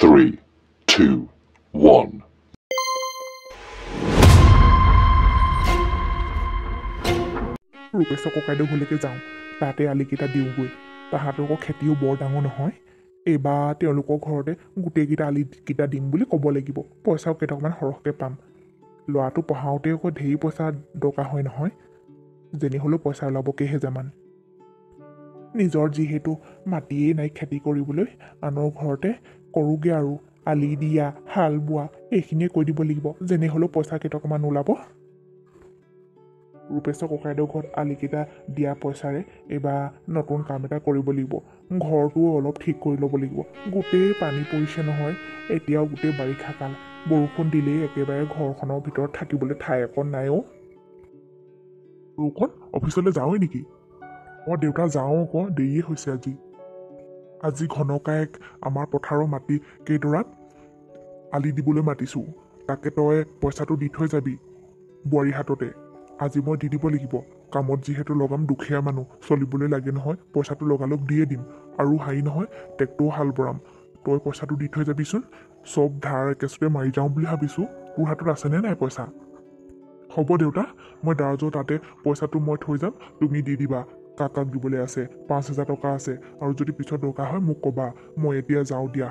3, 2, 1. ৰূপেশৰ ককাইদেউ ঘৰলৈকে যাওঁ, তাতে আলিকেইটা দিওঁগৈ। তাহাঁতকৰ খেতিও বৰ ডাঙৰ নহয়। এইবাৰ তেওঁলোকৰ ঘৰতে গোটেইকেইটা আলিকেইটা দিম বুলি ক'ব লাগিব। পইচাও কেইটকামান সৰহকৈ পাম। ল'ৰাটো পঢ়াওঁতে আকৌ ঢেৰ পইচা দৰকাৰ হয় নহয়। যেনি হ'লেও পইচা ওলাব কেইহেজাৰমান। নিজৰ যিহেতু মাটিয়েই নাই খেতি কৰিবলৈ, আনৰ ঘৰতে কৰোঁগৈ আৰু আলি দিয়া, হাল বোৱা এইখিনিয়ে কৈ দিব লাগিব। যেনে হ'লেও পইচা কেইটকামান ওলাব। ৰূপেশৰ ককাইদেউৰ ঘৰত আলিকেইটা দিয়া পইচাৰে এইবাৰ নতুন কাম এটা কৰিব লাগিব। ঘৰটোও অলপ ঠিক কৰি ল'ব লাগিব। গোটেই পানী পৰিছে নহয়। এতিয়াও গোটেই বাৰিষা কাল, বৰষুণ দিলেই একেবাৰে ঘৰখনৰ ভিতৰত থাকিবলৈ ঠাই অকণ নাই অ'। ৰৌকণ অফিচলৈ যাওঁৱেই নেকি? অঁ দেউতা যাওঁ আকৌ, দেৰিয়ে হৈছে আজি ঘনকায়েক আমাৰ পথাৰৰ মাটি কেইডৰাত আলি দিবলৈ মাতিছোঁ। তাকে তই পইচাটো দি থৈ যাবি বোৱাৰী হাততে। আজি মই দি দিব লাগিব। কামত যিহেতু লগাম, দুখীয়া মানুহ চলিবলৈ লাগে নহয়। পইচাটো লগালগ দিয়ে দিম। আৰু হাৰি নহয়, ট্ৰেক্টৰো হাল বৰাম। তই পইচাটো দি থৈ যাবিচোন। চব ধাৰ একেচোতে মাৰি যাওঁ বুলি ভাবিছোঁ। তোৰ হাতত আছেনে নাই পইচা? হ'ব দেউতা, মই দাৰাজৰ তাতে পইচাটো মই থৈ যাম, তুমি দি দিবা। কাকাক দিবলৈ আছে 5,000 টকা আছে। আৰু যদি পিছত দৰকাৰ হয় মোক ক'বা। মই এতিয়া যাওঁ দিয়া।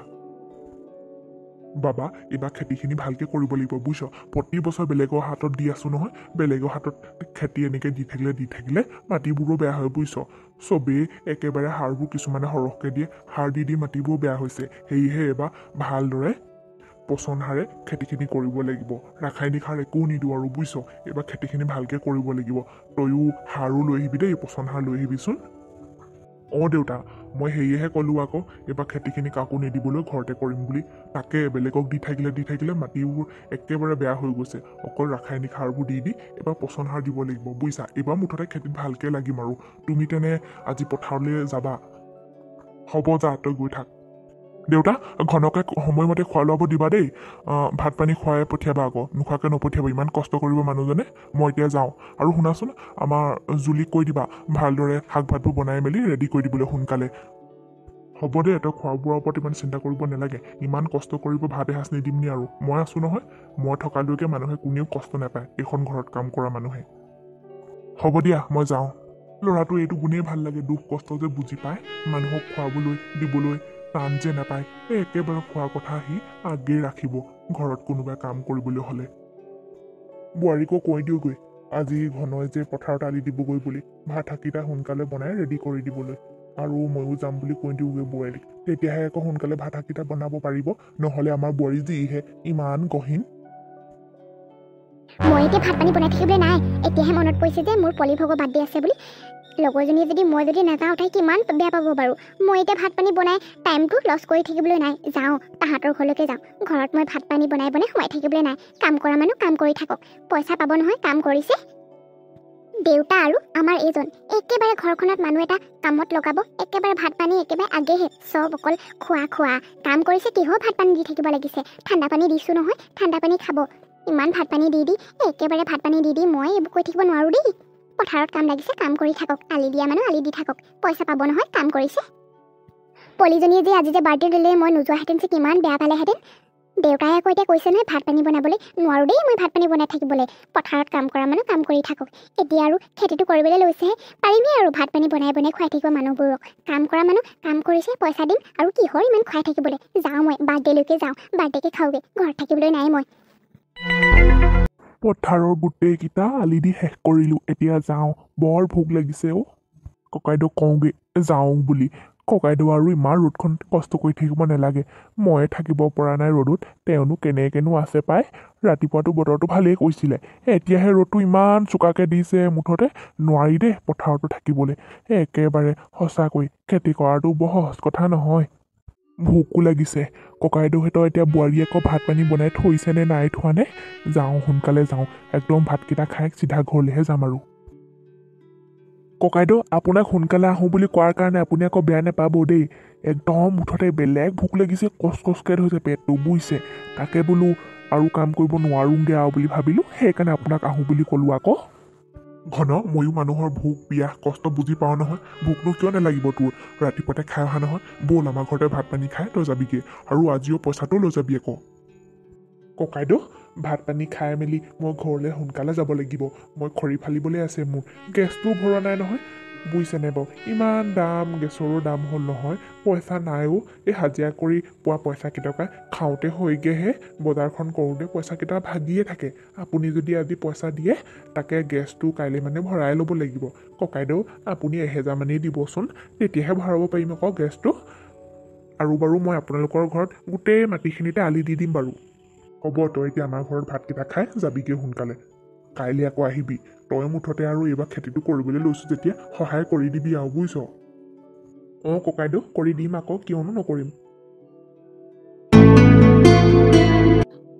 বাবা, এইবাৰ খেতিখিনি ভালকৈ কৰিব লাগিব বুজিছ। প্ৰতি বছৰ বেলেগৰ হাতত দি আছোঁ নহয়। বেলেগৰ হাতত খেতি এনেকৈ দি থাকিলে মাটিবোৰো বেয়া হয় বুজিছ। চবেই একেবাৰে সাৰবোৰ কিছুমানে সৰহকৈ দিয়ে। সাৰ দি মাটিবোৰ বেয়া হৈছে। সেয়েহে এইবাৰ ভালদৰে পচন সাৰে খেতিখিনি কৰিব লাগিব। ৰাসায়নিক সাৰ একো নিদিওঁ আৰু বুজিছ। এইবাৰ খেতিখিনি ভালকৈ কৰিব লাগিব। তয়ো সাৰো লৈ আহিবি দেই, পচন সাৰ লৈ আহিবিচোন। অঁ দেউতা, মই সেয়েহে ক'লোঁ আকৌ, এইবাৰ খেতিখিনি কাকো নিদিবলৈ ঘৰতে কৰিম বুলি। তাকে বেলেগক দি থাকিলে মাটিবোৰ একেবাৰে বেয়া হৈ গৈছে। অকল ৰাসায়নিক সাৰবোৰ দি এইবাৰ পচন সাৰ দিব লাগিব বুজিছা। এইবাৰ মুঠতে খেতিত ভালকৈ লাগিম আৰু। তুমি তেনে আজি পথাৰলৈ যাবা? হ'ব যা, তই গৈ থাক। দেউতা, ঘনকে সময়মতে খোৱা লোৱাব দিবা দেই। ভাত পানী খুৱাই পঠিয়াবা আকৌ, নোখোৱাকৈ নপঠিয়াবা। ইমান কষ্ট কৰিব মানুহজনে। মই এতিয়া যাওঁ। আৰু শুনাচোন, আমাৰ জুলিক কৈ দিবা ভালদৰে শাক ভাতবোৰ বনাই মেলি ৰেডি কৰি দিবলৈ সোনকালে। হ'ব দে, তই খোৱা বোৱাৰ ওপৰত ইমান চিন্তা কৰিব নালাগে। ইমান কষ্ট কৰিব ভাত এসাঁজ নিদিম নি আৰু? মই আছোঁ নহয়। মই থকালৈকে মানুহে কোনেও কষ্ট নাপায় এইখন ঘৰত কাম কৰা মানুহে। হ'ব দিয়া, মই যাওঁ। ল'ৰাটো এইটো গুণেই ভাল লাগে, দুখ কষ্ট যে বুজি পায়। মানুহক খুৱাবলৈ দিবলৈ টান যে নাপায়। একেবাৰে খোৱাৰ কথা আহি আগেই ৰাখিব ঘৰত কোনোবাই কাম কৰিবলৈ হ'লে। বোৱাৰীকো কৈ দিওঁগৈ আজি ঘনই যে পথাৰত আলি দিবগৈ বুলি, ভাতকেইটা সোনকালে বনাই ৰেডি কৰি দিবলৈ। আৰু ময়ো যাম বুলি কৈ দিওঁগৈ বোৱাৰীক। তেতিয়াহে আকৌ সোনকালে ভাতকেইটা বনাব পাৰিব। নহ'লে আমাৰ বোৱাৰী যিহে ইমান গহীন। মই এতিয়া ভাত পানী বনাই থাকিবলৈ নাই। এতিয়াহে মনত পৰিছে যে মোৰ পলিভোগৰ বাৰ্থডে আছে বুলি। লগৰজনীয়ে মই যদি নাযাওঁ তাই কিমান বেয়া পাব বাৰু। মই এতিয়া ভাত পানী বনাই টাইমটো লছ কৰি থাকিবলৈ নাই। যাওঁ, তাহাঁতৰ ঘৰলৈকে যাওঁ। ঘৰত মই ভাত পানী বনাই সোমাই থাকিবলৈ নাই। কাম কৰা মানুহ কাম কৰি থাকক, পইচা পাব নহয় কাম কৰিছে। দেউতা আৰু আমাৰ এইজন একেবাৰে ঘৰখনত মানুহ এটা কামত লগাব, একেবাৰে ভাত পানী একেবাৰে আগেহে। চব অকল খোৱা কাম কৰিছে। কিহৰ ভাত পানী দি থাকিব লাগিছে? ঠাণ্ডা পানী দিছোঁ নহয়, ঠাণ্ডা পানী খাব। ইমান ভাত পানী দি একেবাৰে ভাত পানী দি মই এইবোৰ কৈ থাকিব নোৱাৰোঁ দেই। পথাৰত কাম লাগিছে, কাম কৰি থাকক। আলি দিয়া মানুহ আলি দি থাকক, পইচা পাব নহয় কাম কৰিছে। পলিজনীয়ে যে আজি যে বাৰ্থডে দিলে, মই নোযোৱাহেঁতেন যে কিমান বেয়া পালেহেঁতেন। দেউতাই আকৌ এতিয়া কৈছে নহয় ভাত পানী বনাবলৈ। নোৱাৰোঁ দেই মই ভাত পানী বনাই থাকিবলৈ। পথাৰত কাম কৰা মানুহ কাম কৰি থাকক। এতিয়া আৰু খেতিটো কৰিবলৈ লৈছেহে, পাৰিমেই আৰু ভাত পানী বনাই খুৱাই থাকিব মানুহবোৰক। কাম কৰা মানুহ কাম কৰিছে, পইচা দিম। আৰু কিহৰ ইমান খুৱাই থাকিবলৈ? যাওঁ মই বাৰ্থডেলৈকে যাওঁ, বাৰ্থডেকে খাওঁগৈ। ঘৰত থাকিবলৈ নাই মই। পথাৰৰ গোটেইকেইটা আলি দি শেষ কৰিলোঁ। এতিয়া যাওঁ, বৰ ভোক লাগিছে অ'। ককাইদেউক কওঁগৈ যাওঁ বুলি। ককাইদেউ আৰু ইমান ৰ'দখন কষ্ট কৰি থাকিব নালাগে। ময়ে থাকিব পৰা নাই ৰ'দত। তেওঁনো কেনেকেনো আছে পাই। ৰাতিপুৱাতো বতৰটো ভালেই কৈছিলে, এতিয়াহে ৰ'দটো ইমান চোকাকৈ দিছে। মুঠতে নোৱাৰি দেই পথাৰতো থাকিবলৈ। একেবাৰে সঁচাকৈ খেতি কৰাটো বৰ সহজ কথা নহয়। ভোকো লাগিছে। ককাইদেউহঁতৰ এতিয়া বোৱাৰীয়ে আকৌ ভাত পানী বনাই থৈছে নে নাই থোৱা নে? যাওঁ, সোনকালে যাওঁ। একদম ভাতকেইটা খাই চিধা ঘৰলৈহে যাম আৰু। ককাইদেউ, আপোনাক সোনকালে আহোঁ বুলি কোৱাৰ কাৰণে আপুনি আকৌ বেয়া নাপাব দেই। একদম মুঠতে বেলেগ ভোক লাগিছে, কচকচকৈ ধৰিছে পেটটো বুজিছে। তাকে বোলো আৰু কাম কৰিব নোৱাৰোঁগৈ আৰু বুলি ভাবিলোঁ। সেইকাৰণে আপোনাক আহোঁ বুলি ক'লোঁ আকৌ। ঘন ময়ো মানুহৰ ভোক পিয়াহ কষ্ট বুজি পাওঁ নহয় ভোকনো কিয় নালাগিব তোৰ ৰাতিপুৱাতে খাই অহা নহয় ব'ল আমাৰ ঘৰতে ভাত পানী খাই তই যাবিগে আৰু আজিও পইচাটো লৈ যাবি আকৌ ককাইদেউ ভাত পানী খাই মেলি মই ঘৰলৈ সোনকালে যাব লাগিব মই খৰি ফালিবলৈ আছে মোৰ গেছটোও ভৰোৱা নাই নহয় বুজিছেনে বাৰু ইমান দাম গেছৰো দাম হ'ল নহয় পইচা নাইও এই হাজিৰা কৰি পোৱা পইচা কেইটকা খাওঁতে হয়গৈহে বজাৰখন কৰোঁতে পইচাকেইটা ভাগিয়ে থাকে আপুনি যদি আজি পইচা দিয়ে তাকে গেছটো কাইলৈ মানে ভৰাই ল'ব লাগিব ককাইদেউ আপুনি 1000 মানেই দিবচোন তেতিয়াহে ভৰাব পাৰিম আকৌ গেছটো আৰু বাৰু মই আপোনালোকৰ ঘৰত গোটেই মাটিখিনিতে আলি দি দিম বাৰু হ'ব তই এতিয়া আমাৰ ঘৰত ভাতকেইটা খাই যাবিগৈ সোনকালে কাইলৈ আকৌ আহিবি তই মুঠতে আৰু এইবাৰ খেতিটো কৰিবলৈ লৈছোঁ যেতিয়া সহায় কৰি দিবি আৰু বুজিছ অঁ ককাইদেউ কৰি দিম আকৌ কিয়নো নকৰিম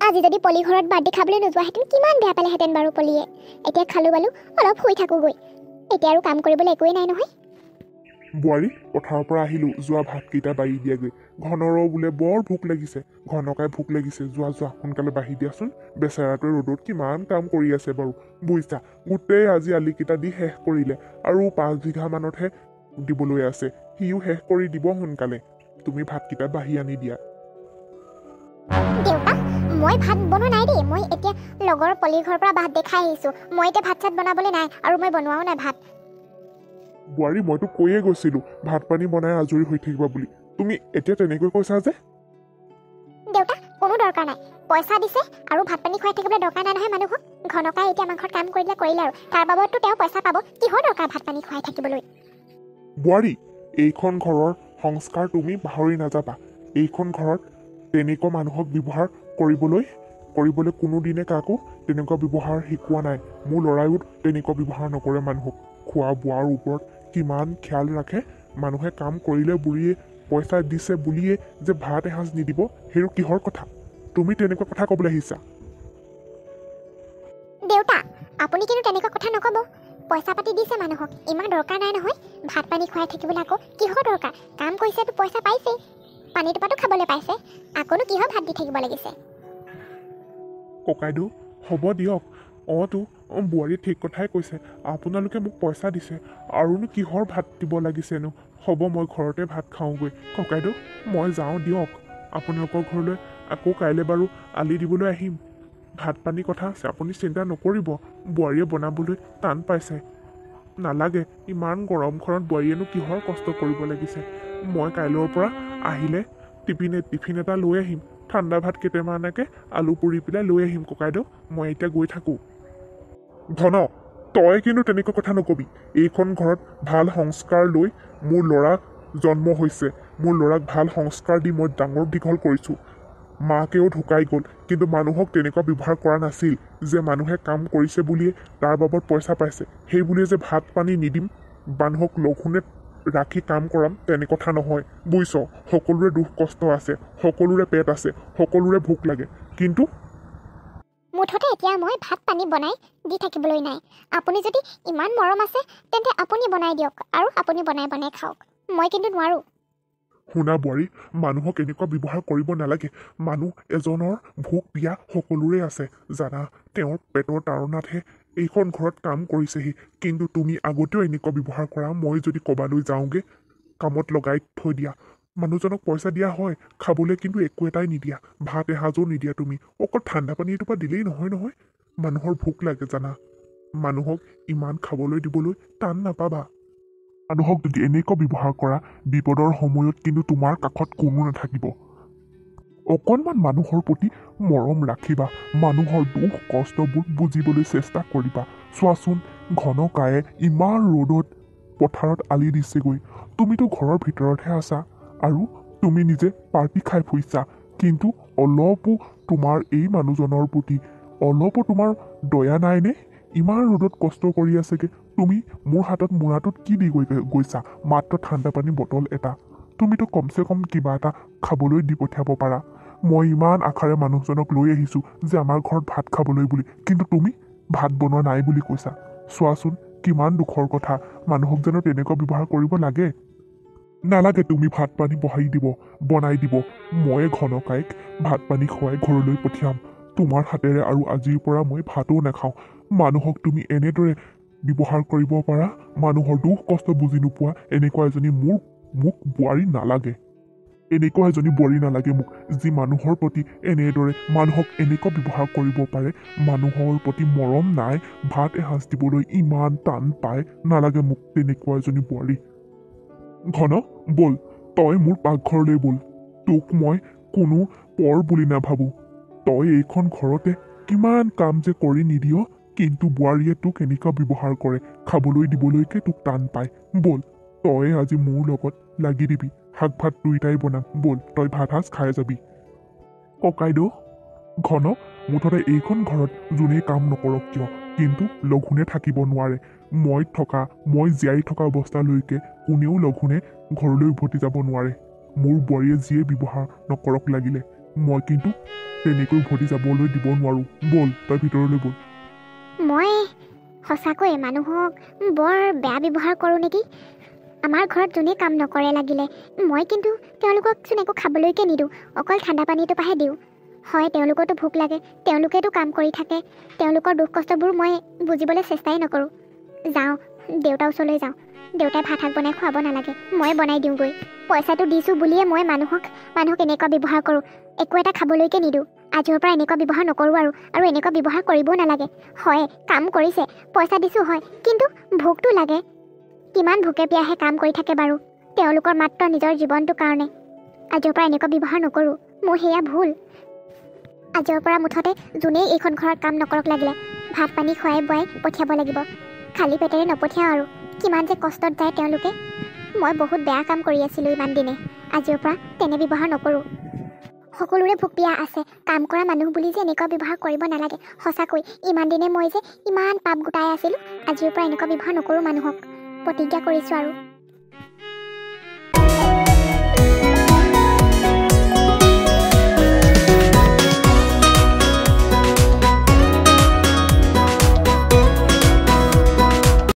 আজি যদি পলি ঘৰত বাৰ্থডে খাবলৈ নোযোৱাহেঁতেন কিমান বেয়া পালেহেঁতেন বাৰু পলিয়ে এতিয়া খালোঁ বালো অলপ শুই থাকোঁগৈ এতিয়া আৰু কাম কৰিবলৈ একোৱেই নাই নহয় বোৱাৰী পথাৰৰ পৰা আহিলোঁ যোৱা ভাতকেইটা বাঢ়ি দিয়াগৈ ঘনৰো বোলে বৰ ভোক লাগিছে ঘনকাই ভোক লাগিছে যোৱা সোনকালে বাঢ়ি দিয়াচোন বেচেৰাটোৱে ৰ'দত কিমান কাম কৰি আছে বাৰু বুজিছা গোটেই আজি আলিকেইটা দি শেষ কৰিলে আৰু 5 বিঘা মানতহে দিবলৈ আছে সিও শেষ কৰি দিব সোনকালে তুমি ভাতকেইটা বাঢ়ি আনি দিয়া দেউতা মই ভাত বনোৱা নাই দেই মই এতিয়া লগৰ পলিৰ ঘৰৰ পৰা ভাত দেখাই আহিছোঁ মই এতিয়া ভাত চাত বনাবলৈ নাই আৰু মই বনোৱাও নাই ভাত বোৱাৰী মইতো কৈয়ে গৈছিলোঁ ভাত পানী বনাই আজৰি হৈ থাকিবা বুলি তুমি এতিয়া তেনেকৈ কৈছা যে দেউতা কোনো দৰকাৰ নাই পইচা দিছে আৰু ভাত পানী খুৱাই থাকিবলৈ দৰকাৰ নাই নহয় মানুহক ঘনকাই এতিয়া আমাৰ ঘৰত কাম কৰিলে আৰু তাৰ বাবদতো তেওঁ পইচা পাব কিহৰ দৰকাৰ ভাত পানী খুৱাই থাকিবলৈ বোৱাৰী এইখন ঘৰৰ সংস্কাৰ তুমি পাহৰি নাযাবা এইখন ঘৰত তেনেকুৱা মানুহক ব্যৱহাৰ কৰিবলৈ কোনোদিনে কাকো তেনেকুৱা ব্যৱহাৰ শিকোৱা নাই মোৰ ল'ৰায়ো তেনেকুৱা ব্যৱহাৰ নকৰে মানুহক খোৱা বোৱাৰ ওপৰত কিমান খিয়াল ৰাখে মানুহে কাম কৰিলে বুঢ়ীয়ে পইচা দিছে বুলিয়ে যে ভাত এসাঁজ নিদিব সেইটো কিহৰ কথা তুমি তেনেকুৱা কথা ক'বলৈ আহিছা দেউতা আপুনি কিন্তু তেনেকুৱা কথা নক'ব পইচা পাতি দিছে মানুহক ইমান দৰকাৰ নাই নহয় ভাত পানী খুৱাই থাকিবলৈ আকৌ কিহৰ দৰকাৰ কাম কৰিছেতো পইচা পাইছেই পানী টোপাটো খাবলৈ পাইছে আকৌনো কিহৰ ভাত দি থাকিব লাগিছে ককাইদেউ হ'ব দিয়ক তো বোৱাৰী ঠিক কথাই কৈছে আপোনালোকে মোক পইচা দিছে আৰুনো কিহৰ ভাত দিব লাগিছেনো হ'ব মই ঘৰতে ভাত খাওঁগৈ ককাইদেউ মই যাওঁ দিয়ক আপোনালোকৰ ঘৰলৈ আকৌ কাইলৈ বাৰু আলি দিবলৈ আহিম ভাত পানী কথা আছে আপুনি চিন্তা নকৰিব বোৱাৰীয়ে বনাবলৈ টান পাইছে নালাগে ইমান গৰমখনত বোৱাৰীয়েনো কিহৰ কষ্ট কৰিব লাগিছে মই কাইলৈৰ পৰা আহিলে টিফিন এটা লৈ আহিম ঠাণ্ডা ভাত কেইটামানকে আলু পুৰি পেলাই লৈ আহিম ককাইদেউ মই এতিয়া গৈ থাকোঁ ধন তই কিন্তু তেনেকুৱা কথা নকবি এইখন ঘৰত ভাল সংস্কাৰ লৈ মোৰ ল'ৰা জন্ম হৈছে মোৰ ল'ৰাক ভাল সংস্কাৰ দি মই ডাঙৰ দীঘল কৰিছোঁ মাকেও ঢুকাই গ'ল কিন্তু মানুহক তেনেকুৱা ব্যৱহাৰ কৰা নাছিল যে মানুহে কাম কৰিছে বুলিয়ে তাৰ বাবদ পইচা পাইছে সেই বুলিয়ে যে ভাত পানী নিদিম মানুহক লঘোণে ৰাখি কাম কৰাম তেনে কথা নহয় বুজিছ সকলোৰে দুখ কষ্ট আছে সকলোৰে পেট আছে সকলোৰে ভোক লাগে কিন্তু মুঠতে এতিয়া মই ভাত পানী বনাই দি থাকিবলৈ নাই আপুনি যদি ইমান মৰম আছে তেন্তে আপুনি বনাই দিয়ক আৰু আপুনি বনাই খাওক মই কিন্তু নোৱাৰোঁ শুনা বোৱাৰী মানুহক এনেকুৱা ব্যৱহাৰ কৰিব নালাগে মানুহ এজনৰ ভোক পিয়া সকলোৰে আছে জানা তেওঁৰ পেটৰ তাৰণাতহে এইখন ঘৰত কাম কৰিছেহি কিন্তু তুমি আগতেও এনেকুৱা ব্যৱহাৰ কৰা মই যদি ক'বালৈ যাওঁগৈ কামত লগাই থৈ দিয়া মানুহজনক পইচা দিয়া হয় খাবলৈ কিন্তু একো এটাই নিদিয়া ভাত এসাঁজো নিদিয়া তুমি অকল ঠাণ্ডা পানী এটোপা দিলেই নহয় মানুহৰ ভোক লাগে জানা মানুহক ইমান খাবলৈ দিবলৈ টান নাপাবা মানুহক যদি এনেকুৱা ব্যৱহাৰ কৰা বিপদৰ সময়ত কিন্তু তোমাৰ কাষত কোনো নাথাকিব অকণমান মানুহৰ প্ৰতি মৰম ৰাখিবা মানুহৰ দুখ কষ্টবোৰ বুজিবলৈ চেষ্টা কৰিবা চোৱাচোন ঘনকায়ে ইমান ৰ'দত পথাৰত আলি দিছেগৈ তুমিতো ঘৰৰ ভিতৰতহে আছা আৰু তুমি নিজে পাৰ্টি খাই ফুৰিছা কিন্তু অলপো তোমাৰ এই মানুহজনৰ প্ৰতি অলপো তোমাৰ দয়া নাইনে ইমান ৰ'দত কষ্ট কৰি আছেগৈ তুমি মোৰ হাতত মোনাটোত কি দি গৈছা মাত্ৰ ঠাণ্ডা পানী বটল এটা তুমিতো কমচে কম কিবা এটা খাবলৈ দি পঠিয়াব পাৰা মই ইমান আশাৰে মানুহজনক লৈ আহিছোঁ যে আমাৰ ঘৰত ভাত খাবলৈ বুলি কিন্তু তুমি ভাত বনোৱা নাই বুলি কৈছা চোৱাচোন কিমান দুখৰ কথা মানুহক জানো তেনেকুৱা ব্যৱহাৰ কৰিব লাগে নালাগে তুমি ভাত পানী বনাই দিব মই ঘনকাইক ভাত পানী খুৱাই ঘৰলৈ পঠিয়াম তোমাৰ হাতেৰে আৰু আজিৰ পৰা মই ভাতো নাখাওঁ মানুহক তুমি এনেদৰে ব্যৱহাৰ কৰিব পাৰা মানুহৰ দুখ কষ্ট বুজি নোপোৱা এনেকুৱা এজনী মোক বোৱাৰী নালাগে এনেকুৱা এজনী বোৱাৰী নালাগে মোক যি মানুহৰ প্ৰতি এনেদৰে মানুহক এনেকুৱা ব্যৱহাৰ কৰিব পাৰে মানুহৰ প্ৰতি মৰম নাই ভাত এসাঁজ দিবলৈ ইমান টান পায় নালাগে মোক তেনেকুৱা এজনী বোৱাৰী ঘন ব'ল তই মোৰ পাকঘৰলৈ ব'ল তোক মই কোনো পৰ বুলি নাভাবোঁ তই এইখন ঘৰতে কিমান কাম যে কৰি নিদিয় কিন্তু বোৱাৰীয়ে তোক এনেকুৱা ব্যৱহাৰ কৰে খাবলৈ দিবলৈকে তোক টান পায় ব'ল তই আজি মোৰ লগত লাগি দিবি শাক ভাত দুইটাই বনাম ব'ল তই ভাত সাজ খাই যাবি ককাইদেউ ঘন মুঠতে এইখন ঘৰত যোনেই কাম নকৰক কিয় কিন্তু লঘোণে থাকিব নোৱাৰে মই জীয়াই থকা অৱস্থালৈকে কোনেও লঘোণে ঘৰলৈ উভতি যাব নোৱাৰে মোৰ বোৱাৰীয়ে যিয়ে ব্যৱহাৰ নকৰক লাগিলে মই কিন্তু তেনেকৈ উভতি যাবলৈ দিব নোৱাৰোঁ ব'ল তই ভিতৰলৈ ব'ল মই সঁচাকৈয়ে মানুহক বৰ বেয়া ব্যৱহাৰ কৰোঁ নেকি আমাৰ ঘৰত যোনে কাম নকৰে লাগিলে মই কিন্তু তেওঁলোককচোন একো খাবলৈকে নিদিওঁ অকল ঠাণ্ডা পানীটোপাহে দিওঁ হয় তেওঁলোকৰতো ভোক লাগে তেওঁলোকেতো কাম কৰি থাকে তেওঁলোকৰ দুখ কষ্টবোৰ মই বুজিবলৈ চেষ্টাই নকৰোঁ যাওঁ দেউতাৰ ওচৰলৈ যাওঁ দেউতাই ভাত শাক বনাই খুৱাব নালাগে মই বনাই দিওঁগৈ পইচাটো দিছোঁ বুলিয়ে মই মানুহক এনেকুৱা ব্যৱহাৰ কৰোঁ একো এটা খাবলৈকে নিদিওঁ আজিৰ পৰা এনেকুৱা ব্যৱহাৰ নকৰোঁ আৰু এনেকুৱা ব্যৱহাৰ কৰিবও নালাগে হয় কাম কৰিছে পইচা দিছোঁ হয় কিন্তু ভোকটো লাগে কিমান ভোকে পিয়াহে কাম কৰি থাকে বাৰু তেওঁলোকৰ মাত্ৰ নিজৰ জীৱনটোৰ কাৰণে আজিৰ পৰা এনেকুৱা ব্যৱহাৰ নকৰোঁ মোৰ সেয়া ভুল আজিৰ পৰা মুঠতে যোনেই এইখন ঘৰত কাম নকৰক লাগিলে ভাত পানী খুৱাই বোৱাই পঠিয়াব লাগিব খালী পেটেৰে নপঠিয়াওঁ আৰু কিমান যে কষ্টত যায় তেওঁলোকে মই বহুত বেয়া কাম কৰি আছিলোঁ ইমান দিনে আজিৰ পৰা তেনে ব্যৱহাৰ নকৰোঁ সকলোৰে ভোক পিয়া আছে কাম কৰা মানুহ বুলি যে এনেকুৱা ব্যৱহাৰ কৰিব নালাগে সঁচাকৈ ইমান দিনে মই যে ইমান পাপ গোটাই আছিলোঁ আজিৰ পৰা এনেকুৱা ব্যৱহাৰ নকৰোঁ মানুহক প্ৰতিজ্ঞা কৰিছোঁ আৰু